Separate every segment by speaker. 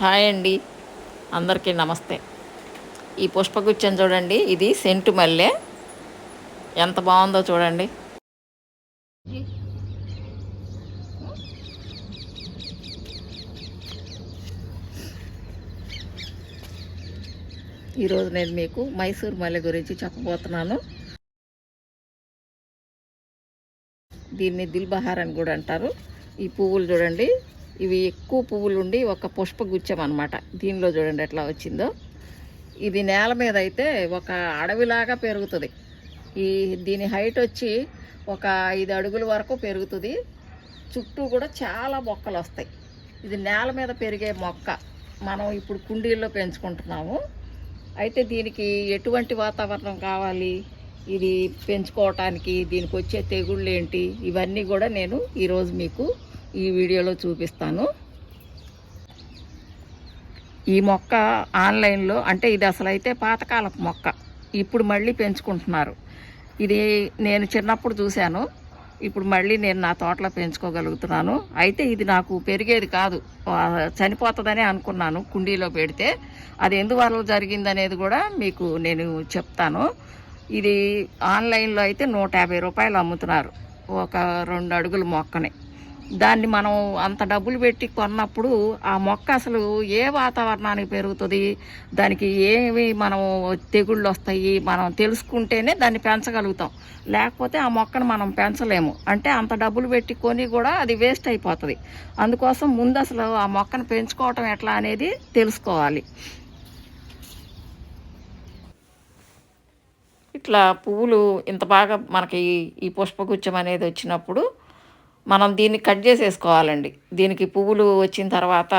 Speaker 1: Hi అండి, అందరికీ నమస్తే. ఈ పుష్పగుచ్చం చూడండి, ఇది సెంటు మల్లె. ఎంత బాగుందో చూడండి. ఈరోజు నేను మీకు మైసూర్ మల్లె గురించి చెప్పబోతున్నాను. దీన్ని దిల్బహార్ అని కూడా అంటారు. ఈ పువ్వులు చూడండి, ఇవి ఎక్కువ పువ్వులు ఉండి ఒక పుష్పగుచ్చం అన్నమాట. దీనిలో చూడండి ఎట్లా వచ్చిందో. ఇది నేల మీద అయితే ఒక అడవిలాగా పెరుగుతుంది. దీని హైట్ వచ్చి ఒక 5 అడుగుల వరకు పెరుగుతుంది. చుట్టూ కూడా చాలా మొక్కలు వస్తాయి. ఇది నేల మీద పెరిగే మొక్క. మనం ఇప్పుడు కుండీల్లో పెంచుకుంటున్నాము. అయితే దీనికి ఎటువంటి వాతావరణం కావాలి, ఇది పెంచుకోవటానికి దీనికి వచ్చే తెగుళ్ళు ఏంటి, ఇవన్నీ కూడా నేను ఈరోజు మీకు ఈ వీడియోలో చూపిస్తాను. ఈ మొక్క ఆన్లైన్లో, అంటే ఇది అసలు అయితే పాతకాలపు మొక్క, ఇప్పుడు మళ్ళీ పెంచుకుంటున్నారు. ఇది నేను చిన్నప్పుడు చూశాను, ఇప్పుడు మళ్ళీ నేను నా తోటలో పెంచుకోగలుగుతున్నాను. అయితే ఇది నాకు పెరిగేది కాదు, చనిపోతుందనే అనుకున్నాను కుండీలో పెడితే. అది ఎందువల్ల జరిగిందనేది కూడా మీకు నేను చెప్తాను. ఇది ఆన్లైన్లో అయితే 150 రూపాయలు అమ్ముతున్నారు ఒక 2 అడుగుల మొక్కని. దాన్ని మనం అంత డబ్బులు పెట్టి కొన్నప్పుడు ఆ మొక్క అసలు ఏ వాతావరణానికి పెరుగుతుంది, దానికి ఏమి మనం తెగుళ్ళు వస్తాయి మనం తెలుసుకుంటేనే దాన్ని పెంచగలుగుతాం. లేకపోతే ఆ మొక్కను మనం పెంచలేము. అంటే అంత డబ్బులు పెట్టి కొని కూడా అది వేస్ట్ అయిపోతుంది. అందుకోసం ముందు అసలు ఆ మొక్కను పెంచుకోవటం ఎట్లా అనేది తెలుసుకోవాలి. ఇట్లా పువ్వులు ఇంత బాగా మనకి ఈ పుష్పగుచ్చం అనేది వచ్చినప్పుడు మనం దీన్ని కట్ చేసేసుకోవాలండి. దీనికి పువ్వులు వచ్చిన తర్వాత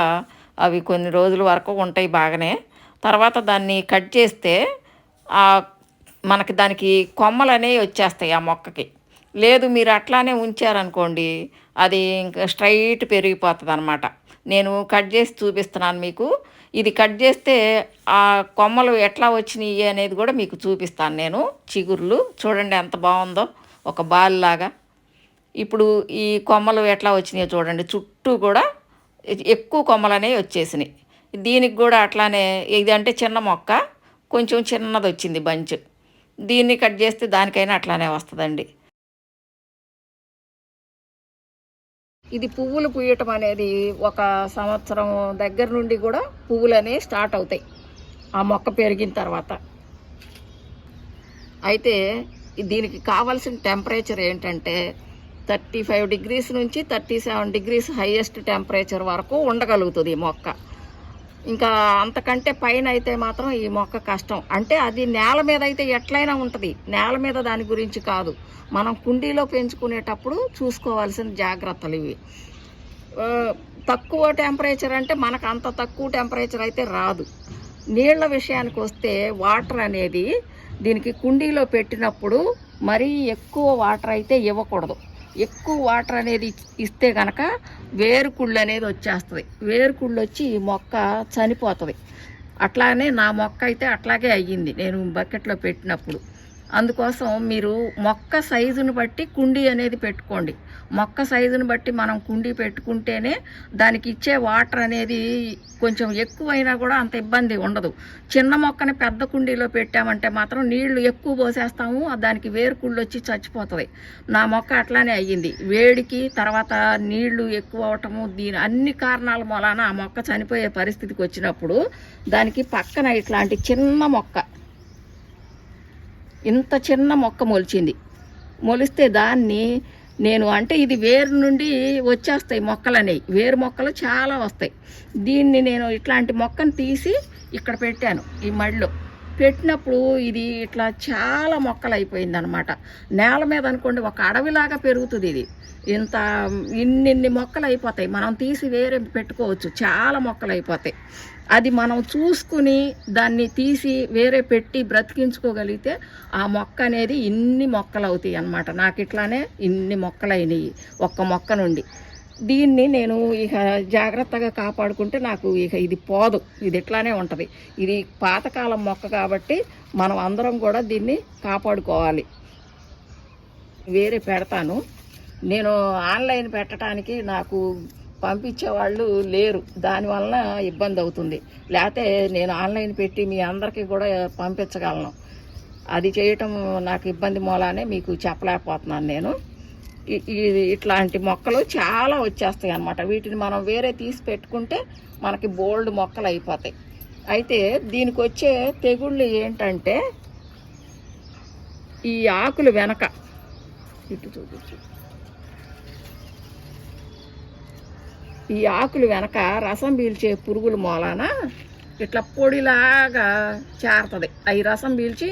Speaker 1: అవి కొన్ని రోజుల వరకు ఉంటాయి బాగానే. తర్వాత దాన్ని కట్ చేస్తే మనకి దానికి కొమ్మలు అనేవి వచ్చేస్తాయి ఆ మొక్కకి. లేదు మీరు అట్లానే ఉంచారనుకోండి, అది ఇంకా స్ట్రైట్ పెరిగిపోతుంది అనమాట. నేను కట్ చేసి చూపిస్తున్నాను మీకు. ఇది కట్ చేస్తే ఆ కొమ్మలు ఎట్లా వచ్చినాయి అనేది కూడా మీకు చూపిస్తాను నేను. చిగుర్లు చూడండి ఎంత బాగుందో, ఒక బాల్ లాగా. ఇప్పుడు ఈ కొమ్మలు ఎట్లా వచ్చినాయో చూడండి, చుట్టూ కూడా ఎక్కువ కొమ్మలు అనేవి వచ్చేసినాయి. దీనికి కూడా అట్లానే, ఇది అంటే చిన్న మొక్క, కొంచెం చిన్నది వచ్చింది బంచ్. దీన్ని కట్ చేస్తే దానికైనా అట్లానే వస్తుందండి. ఇది పువ్వులు పూయటం అనేది 1 సంవత్సరం దగ్గర నుండి కూడా పువ్వులు అనేవి స్టార్ట్ అవుతాయి ఆ మొక్క పెరిగిన తర్వాత. అయితే దీనికి కావాల్సిన టెంపరేచర్ ఏంటంటే 35 డిగ్రీస్ నుంచి 37 డిగ్రీస్ హైయెస్ట్ టెంపరేచర్ వరకు ఉండగలుగుతుంది ఈ మొక్క. ఇంకా అంతకంటే పైన అయితే మాత్రం ఈ మొక్క కష్టం. అంటే అది నేల మీద అయితే ఎట్లయినా ఉంటుంది, నేల మీద దాని గురించి కాదు. మనం కుండీలో పెంచుకునేటప్పుడు చూసుకోవాల్సిన జాగ్రత్తలు ఇవి. తక్కువ టెంపరేచర్ అంటే మనకు అంత తక్కువ టెంపరేచర్ అయితే రాదు. నీళ్ల విషయానికి వస్తే వాటర్ అనేది దీనికి కుండీలో పెట్టినప్పుడు మరీ ఎక్కువ వాటర్ అయితే ఇవ్వకూడదు. ఎక్కువ వాటర్ అనేది ఇస్తే కనుక వేరుకుళ్ళు అనేది వచ్చేస్తుంది. వేరుకుళ్ళు వచ్చి ఈ మొక్క చనిపోతుంది. అట్లానే నా మొక్క అయితే అట్లాగే అయ్యింది నేను బకెట్లో పెట్టినప్పుడు. అందుకోసం మీరు మొక్క సైజుని బట్టి కుండీ అనేది పెట్టుకోండి. మొక్క సైజుని బట్టి మనం కుండీ పెట్టుకుంటేనే దానికి ఇచ్చే వాటర్ అనేది కొంచెం ఎక్కువైనా కూడా అంత ఇబ్బంది ఉండదు. చిన్న మొక్కని పెద్ద కుండీలో పెట్టామంటే మాత్రం నీళ్లు ఎక్కువ పోసేస్తాము, దానికి వేరుకుళ్ళు వచ్చి చచ్చిపోతుంది. నా మొక్క అట్లానే అయ్యింది. వేడికి తర్వాత నీళ్లు ఎక్కువ అవటము, దీని అన్ని కారణాల మూలాన ఆ మొక్క చనిపోయే పరిస్థితికి వచ్చినప్పుడు దానికి పక్కన ఇట్లాంటి చిన్న మొక్క, ఇంత చిన్న మొక్క మొలిచింది. మొలిస్తే దాన్ని నేను, అంటే ఇది వేరు నుండి వచ్చేస్తాయి మొక్కలు అనేవి, వేరు మొక్కలు చాలా వస్తాయి. దీన్ని నేను ఇట్లాంటి మొక్కను తీసి ఇక్కడ పెట్టాను. ఈ మడిలో పెట్టినప్పుడు ఇది ఇట్లా చాలా మొక్కలు అయిపోయింది అనమాట. నేల మీద అనుకోండి ఒక అడవిలాగా పెరుగుతుంది. ఇది ఇన్ని మొక్కలు అయిపోతాయి. మనం తీసి వేరే పెట్టుకోవచ్చు, చాలా మొక్కలు అయిపోతాయి. అది మనం చూసుకుని దాన్ని తీసి వేరే పెట్టి బ్రతికించుకోగలిగితే ఆ మొక్క అనేది ఇన్ని మొక్కలు అవుతాయి అన్నమాట. నాకు ఇట్లానే ఇన్ని మొక్కలు అయినాయి ఒక్క మొక్క నుండి. దీన్ని నేను ఇక జాగ్రత్తగా కాపాడుకుంటే నాకు ఇక ఇది పోదు, ఇది ఇట్లానే ఉంటుంది. ఇది పాతకాలం మొక్క కాబట్టి మనం అందరం కూడా దీన్ని కాపాడుకోవాలి. వేరే పెడతాను నేను. ఆన్లైన్ పెట్టడానికి నాకు పంపించేవాళ్ళు లేరు, దానివల్ల ఇబ్బంది అవుతుంది. లేకపోతే నేను ఆన్లైన్ పెట్టి మీ అందరికీ కూడా పంపించగలను. అది చేయటం నాకు ఇబ్బంది మూలానే మీకు చెప్పలేకపోతున్నాను నేను. ఇట్లాంటి మొక్కలు చాలా వచ్చేస్తాయి అన్నమాట. వీటిని మనం వేరే తీసి పెట్టుకుంటే మనకి బోల్డ్ మొక్కలు అయిపోతాయి. అయితే దీనికి వచ్చే తెగుళ్ళు ఏంటంటే ఈ ఆకులు వెనక ఇటు చూపించు, ఈ ఆకులు వెనక రసం పీల్చే పురుగుల మూలాన ఇట్లా పొడిలాగా చేరుతుంది. అవి రసం పీల్చి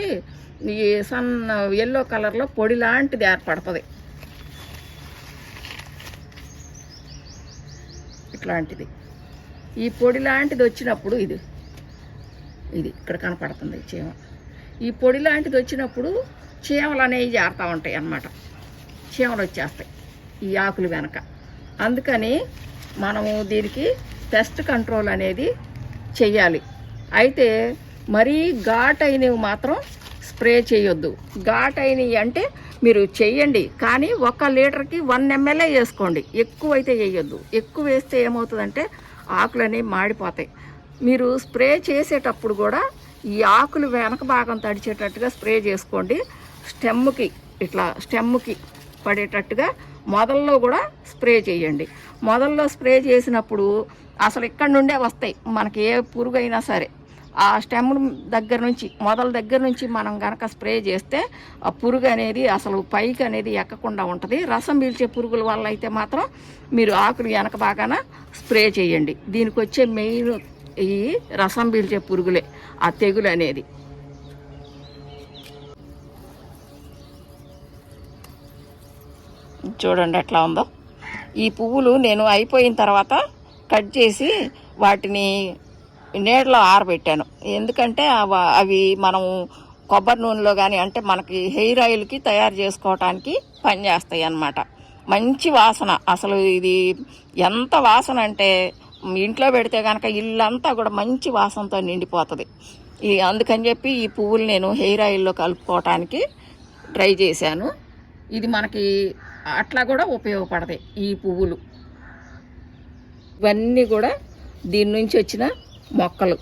Speaker 1: ఈ సన్న ఎల్లో కలర్లో పొడి లాంటిది ఏర్పడుతుంది. ఇట్లాంటిది ఈ పొడి లాంటిది వచ్చినప్పుడు ఇది ఇక్కడ కనపడుతుంది చీమ. ఈ పొడి లాంటిది వచ్చినప్పుడు చీమలు అనేవి చేరుతూ ఉంటాయి అన్నమాట. చీమలు వచ్చేస్తాయి ఈ ఆకులు వెనక. అందుకని మనము దీనికి పెస్ట్ కంట్రోల్ అనేది చెయ్యాలి. అయితే మరీ ఘాట్ అయినవి మాత్రం స్ప్రే చేయొద్దు. ఘాట్ అయినవి అంటే మీరు చెయ్యండి, కానీ 1 లీటర్కి 1 ml వేసుకోండి. ఎక్కువైతే వేయొద్దు. ఎక్కువ వేస్తే ఏమవుతుందంటే ఆకులు అనేవి మాడిపోతాయి. మీరు స్ప్రే చేసేటప్పుడు కూడా ఈ ఆకులు వెనక భాగం తడిచేటట్టుగా స్ప్రే చేసుకోండి. స్టెమ్కి పడేటట్టుగా మొదల్లో కూడా స్ప్రే చేయండి. మొదల్లో స్ప్రే చేసినప్పుడు అసలు ఇక్కడ నుండే వస్తాయి మనకి ఏ పురుగు అయినా సరే. ఆ స్టెమ్ మొదల దగ్గర నుంచి మనం కనుక స్ప్రే చేస్తే ఆ పురుగు అనేది అసలు పైకి అనేది ఎక్కకుండా ఉంటుంది. రసం పీల్చే పురుగుల వల్ల అయితే మాత్రం మీరు ఆకులు వెనక బాగాన స్ప్రే చేయండి. దీనికి వచ్చే మెయిన్ ఈ రసం పీల్చే పురుగులే ఆ తెగులు అనేది. చూడండి ఎట్లా ఉందో. ఈ పువ్వులు నేను అయిపోయిన తర్వాత కట్ చేసి వాటిని నీడలో ఆరబెట్టాను. ఎందుకంటే అవి మనం కొబ్బరి నూనెలో కానీ అంటే మనకి హెయిర్ ఆయిల్కి తయారు చేసుకోవటానికి పనిచేస్తాయి అన్నమాట. మంచి వాసన, అసలు ఇది ఎంత వాసన అంటే ఇంట్లో పెడితే కనుక ఇల్లంతా కూడా మంచి వాసనతో నిండిపోతుంది. అందుకని చెప్పి ఈ పువ్వులు నేను హెయిర్ ఆయిల్లో కలుపుకోవటానికి ట్రై చేశాను. ఇది మనకి అట్లా కూడా ఉపయోగపడతాయి ఈ పువ్వులు. ఇవన్నీ కూడా దీని నుంచి వచ్చిన మొక్కలు.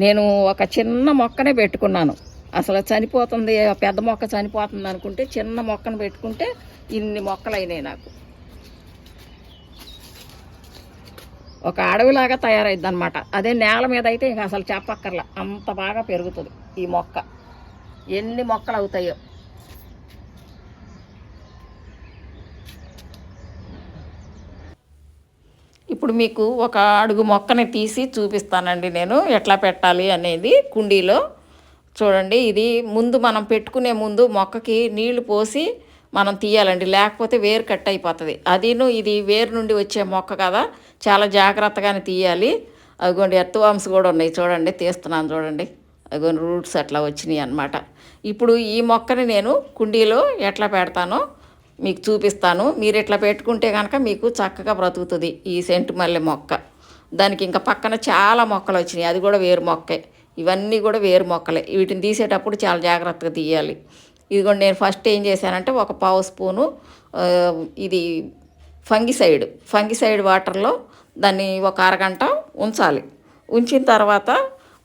Speaker 1: నేను ఒక చిన్న మొక్కనే పెట్టుకున్నాను. అసలు చనిపోతుంది, పెద్ద మొక్క చనిపోతుంది అనుకుంటే చిన్న మొక్కను పెట్టుకుంటే ఇన్ని మొక్కలు అయినాయి నాకు. ఒక అడవిలాగా తయారైద్ది అనమాట. అదే నేల మీద అయితే ఇంకా అసలు చెప్పక్కర్లా, అంత బాగా పెరుగుతుంది ఈ మొక్క. ఎన్ని మొక్కలు అవుతాయో. ఇప్పుడు మీకు ఒక అడుగు మొక్కని తీసి చూపిస్తానండి నేను ఎట్లా పెట్టాలి అనేది కుండీలో. చూడండి, ఇది ముందు మనం పెట్టుకునే ముందు మొక్కకి నీళ్లు పోసి మనం తీయాలండి, లేకపోతే వేరు కట్ అయిపోతుంది. ఇది వేరు నుండి వచ్చే మొక్క కదా, చాలా జాగ్రత్తగానే తీయాలి. అదిగోండి ఎర్త్వామ్స్ కూడా ఉన్నాయి చూడండి, తీస్తున్నాను చూడండి. అదిగోండి రూట్స్ అట్లా వచ్చినాయి అన్నమాట. ఇప్పుడు ఈ మొక్కని నేను కుండీలో ఎట్లా పెడతానో మీకు చూపిస్తాను. మీరు ఇట్లా పెట్టుకుంటే కనుక మీకు చక్కగా బ్రతుకుతుంది ఈ సెంటు మల్లె మొక్క. దానికి ఇంకా పక్కన చాలా మొక్కలు వచ్చినాయి, అది కూడా వేరు మొక్కే. ఇవన్నీ కూడా వేరు మొక్కలే. వీటిని తీసేటప్పుడు చాలా జాగ్రత్తగా తీయాలి. ఇదిగోండి నేను ఫస్ట్ ఏం చేశానంటే 1 పావు స్పూను ఇది ఫంగిసైడ్ వాటర్లో దాన్ని ఒక అరగంట ఉంచాలి. ఉంచిన తర్వాత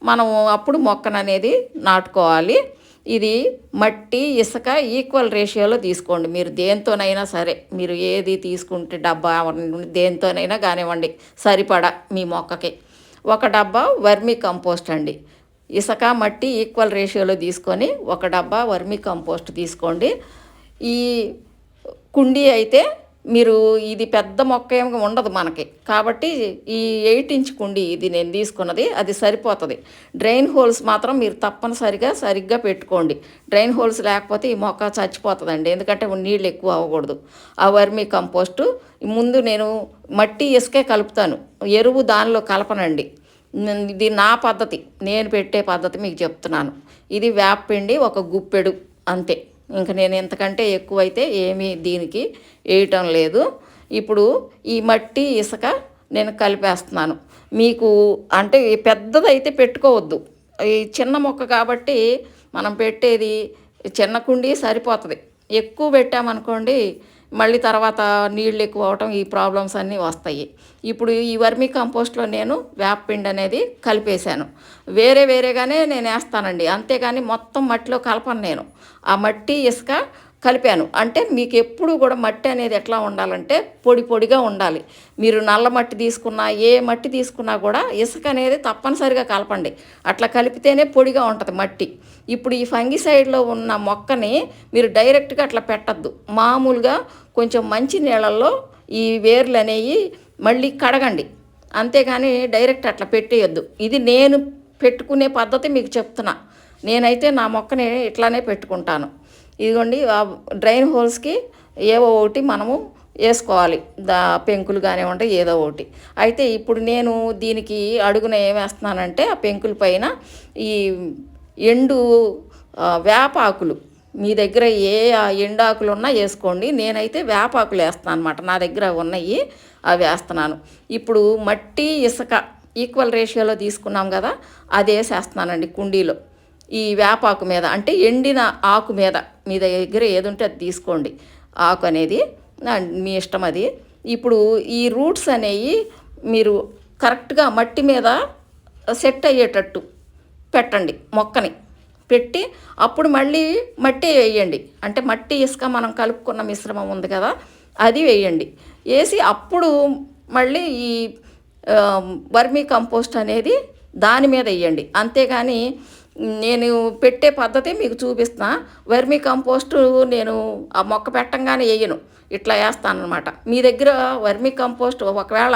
Speaker 1: మనం అప్పుడు మొక్కను అనేది నాటుకోవాలి. ఇది మట్టి ఇసుక ఈక్వల్ రేషియోలో తీసుకోండి. మీరు దేంతోనైనా సరే, మీరు ఏది తీసుకుంటే డబ్బా దేంతోనైనా కానివ్వండి సరిపడా మీ మొక్కకి. 1 డబ్బా వర్మీ కంపోస్ట్ అండి. ఇసుక మట్టి ఈక్వల్ రేషియోలో తీసుకొని 1 డబ్బా వర్మీ కంపోస్ట్ తీసుకోండి. ఈ కుండీ అయితే మీరు ఇది పెద్ద మొక్క ఏమి ఉండదు మనకి, కాబట్టి ఈ 8 ఇంచ్ కుండీ ఇది నేను తీసుకున్నది, అది సరిపోతుంది. డ్రైన్ హోల్స్ మాత్రం మీరు సరిగ్గా పెట్టుకోండి. డ్రైన్ హోల్స్ లేకపోతే ఈ మొక్క చచ్చిపోతుందండి, ఎందుకంటే నీళ్ళు ఎక్కువ అవ్వకూడదు. ఆ వర్మీ కంపోస్టు ముందు నేను మట్టి ఇసుకే కలుపుతాను, ఎరువు దానిలో కలపనండి. ఇది నా పద్ధతి, నేను పెట్టే పద్ధతి మీకు చెప్తున్నాను. ఇది వేపపిండి 1 గుప్పెడు అంతే. ఇంకా నేను ఇంతకంటే ఎక్కువైతే ఏమీ దీనికి వేయటం లేదు. ఇప్పుడు ఈ మట్టి ఇసుక నేను కలిపేస్తున్నాను. మీకు అంటే పెద్దదైతే పెట్టుకోవద్దు, ఈ చిన్న మొక్క కాబట్టి మనం పెట్టేది చిన్న కుండీ సరిపోతుంది. ఎక్కువ పెట్టామనుకోండి మళ్ళీ తర్వాత నీళ్ళు ఎక్కువ అవటం ఈ ప్రాబ్లమ్స్ అన్నీ వస్తాయి. ఇప్పుడు ఈ వర్మీ కంపోస్ట్లో నేను వేపపిండి అనేది కలిపేశాను. వేరే వేరేగానే నేను వేస్తానండి, అంతేగాని మొత్తం మట్టిలో కలపను నేను. ఆ మట్టి ఇసుక కలిపాను. అంటే మీకు ఎప్పుడు కూడా మట్టి అనేది ఎట్లా ఉండాలంటే పొడి పొడిగా ఉండాలి. మీరు నల్ల మట్టి తీసుకున్నా ఏ మట్టి తీసుకున్నా కూడా ఇసుక అనేది తప్పనిసరిగా కలపండి. అట్లా కలిపితేనే పొడిగా ఉంటుంది మట్టి. ఇప్పుడు ఈ ఫంగిసైడ్లో ఉన్న మొక్కని మీరు డైరెక్ట్గా అట్లా పెట్టద్దు. మామూలుగా కొంచెం మంచి నీళ్ళల్లో ఈ వేర్లు అనేవి మళ్ళీ కడగండి, అంతేగాని డైరెక్ట్ అట్లా పెట్టేయొద్దు. ఇది నేను పెట్టుకునే పద్ధతి మీకు చెప్తున్నా. నేనైతే నా మొక్కని ఇట్లానే పెట్టుకుంటాను. ఇదిగోండి, ఆ డ్రైన్ హోల్స్కి ఏవో ఒకటి మనము వేసుకోవాలి, పెంకులు కానివ్వండి ఏదో ఒకటి. అయితే ఇప్పుడు నేను దీనికి అడుగున ఏం వేస్తున్నానంటే ఆ పెంకుల పైన ఈ ఎండు వేపాకులు, మీ దగ్గర ఏ ఎండాకులు ఉన్నా వేసుకోండి. నేనైతే వేపాకులు వేస్తాను అనమాట, నా దగ్గర ఉన్నాయి అవి వేస్తున్నాను. ఇప్పుడు మట్టి ఇసుక ఈక్వల్ రేషియోలో తీసుకున్నాం కదా, అది వేసేస్తున్నానండి కుండీలో. ఈ వేపాకు మీద అంటే ఎండిన ఆకు మీద మీ దగ్గర ఏది ఉంటే అది తీసుకోండి, ఆకు అనేది మీ ఇష్టం అది. ఇప్పుడు ఈ రూట్స్ అనేవి మీరు కరెక్ట్గా మట్టి మీద సెట్ అయ్యేటట్టు పెట్టండి, మొక్కని పెట్టి అప్పుడు మళ్ళీ మట్టి వేయండి. అంటే మట్టి ఇసుక మనం కలుపుకున్న మిశ్రమం ఉంది కదా, అది వేయండి. వేసి అప్పుడు మళ్ళీ ఈ వర్మీ కంపోస్ట్ అనేది దాని మీద వేయండి. అంతేగాని నేను పెట్టే పద్ధతి మీకు చూపిస్తున్నా. వర్మీ కంపోస్టు నేను ఆ మొక్క పెట్టంగానే వేయను, ఇట్లా వేస్తాను అనమాట. మీ దగ్గర వర్మీ కంపోస్ట్ ఒకవేళ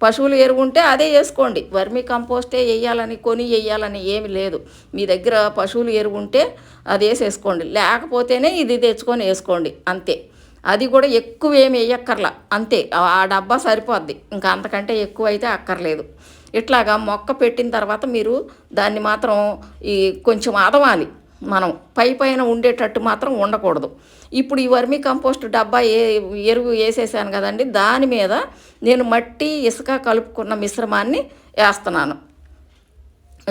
Speaker 1: పశువుల ఎరువు ఉంటే అదే వేసుకోండి. వర్మీ కంపోస్టే వేయాలని కొని వేయాలని ఏమి లేదు. మీ దగ్గర పశువుల ఎరువు ఉంటే అది వేసేసుకోండి, లేకపోతేనే ఇది తెచ్చుకొని వేసుకోండి అంతే. అది కూడా ఎక్కువ ఏమి వేయక్కర్లా, అంతే ఆ డబ్బా సరిపోద్ది, ఇంకా అంతకంటే ఎక్కువ అయితే అక్కర్లేదు. ఇట్లాగా మొక్క పెట్టిన తర్వాత మీరు దాన్ని మాత్రం ఈ కొంచెం అదవాలి, మనం పైన ఉండేటట్టు మాత్రం ఉండకూడదు. ఇప్పుడు ఈ వర్మీ కంపోస్ట్ డబ్బా ఎరువు వేసేసాను కదండి, దాని మీద నేను మట్టి ఇసుక కలుపుకున్న మిశ్రమాన్ని వేస్తున్నాను.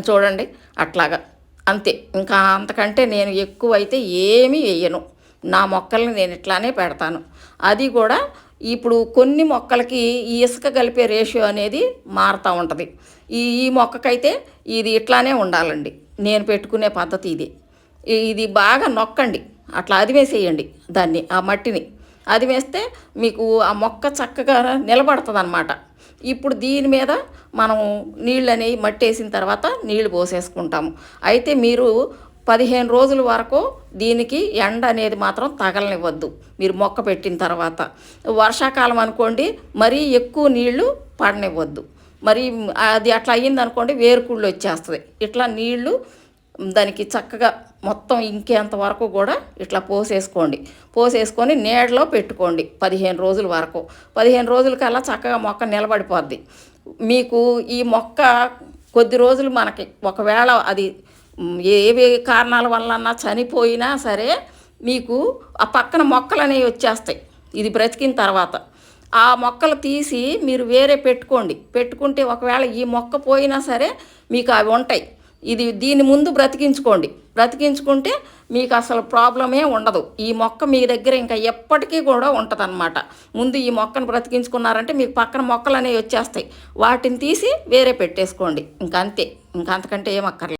Speaker 1: చూడండి అట్లాగా, అంతే. ఇంకా అంతకంటే నేను ఎక్కువ అయితే ఏమీ వేయను. నా మొక్కల్ని నేను ఇట్లానే పెడతాను. అది కూడా ఇప్పుడు కొన్ని మొక్కలకి ఈ ఇసుక కలిపే రేషియో అనేది మారుతూ ఉంటుంది. ఈ మొక్కకైతే ఇది ఇట్లానే ఉండాలండి. నేను పెట్టుకునే పద్ధతి ఇది. ఇది బాగా నొక్కండి, అట్లా అదివేసేయండి దాన్ని, ఆ మట్టిని అదివేస్తే మీకు ఆ మొక్క చక్కగా నిలబడుతుంది అన్నమాట. ఇప్పుడు దీని మీద మనం నీళ్ళు అనేవి మట్టి వేసిన తర్వాత నీళ్లు పోసేసుకుంటాము. అయితే మీరు 15 రోజుల వరకు దీనికి ఎండ అనేది మాత్రం తగలనివ్వద్దు మీరు మొక్క పెట్టిన తర్వాత. వర్షాకాలం అనుకోండి, మరీ ఎక్కువ నీళ్లు పడనివ్వద్దు. మరి అది అట్లా అయ్యిందనుకోండి వేరుకుళ్ళు వచ్చేస్తుంది. ఇట్లా నీళ్లు దానికి చక్కగా మొత్తం ఇంకేంత వరకు కూడా ఇట్లా పోసేసుకొని నీడలో పెట్టుకోండి 15 రోజుల వరకు. 15 రోజులకల్లా చక్కగా మొక్క నిలబడిపోద్ది. మీకు ఈ మొక్క కొద్ది రోజులు మనకి ఒకవేళ అది ఏవి కారణాల వలన చనిపోయినా సరే మీకు ఆ పక్కన మొక్కలు అనేవి వచ్చేస్తాయి ఇది బ్రతికిన తర్వాత. ఆ మొక్కలు తీసి మీరు వేరే పెట్టుకుంటే ఒకవేళ ఈ మొక్క పోయినా సరే మీకు అవి ఉంటాయి. దీని ముందు బ్రతికించుకుంటే మీకు అసలు ప్రాబ్లమే ఉండదు. ఈ మొక్క మీ దగ్గర ఇంకా ఎప్పటికీ కూడా ఉంటుందన్నమాట. ముందు ఈ మొక్కను బ్రతికించుకున్నారంటే మీకు పక్కన మొక్కలు అనేవి వచ్చేస్తాయి, వాటిని తీసి వేరే పెట్టేసుకోండి. ఇంకంతే, ఇంకంతకంటే ఏమక్కర్లేదు.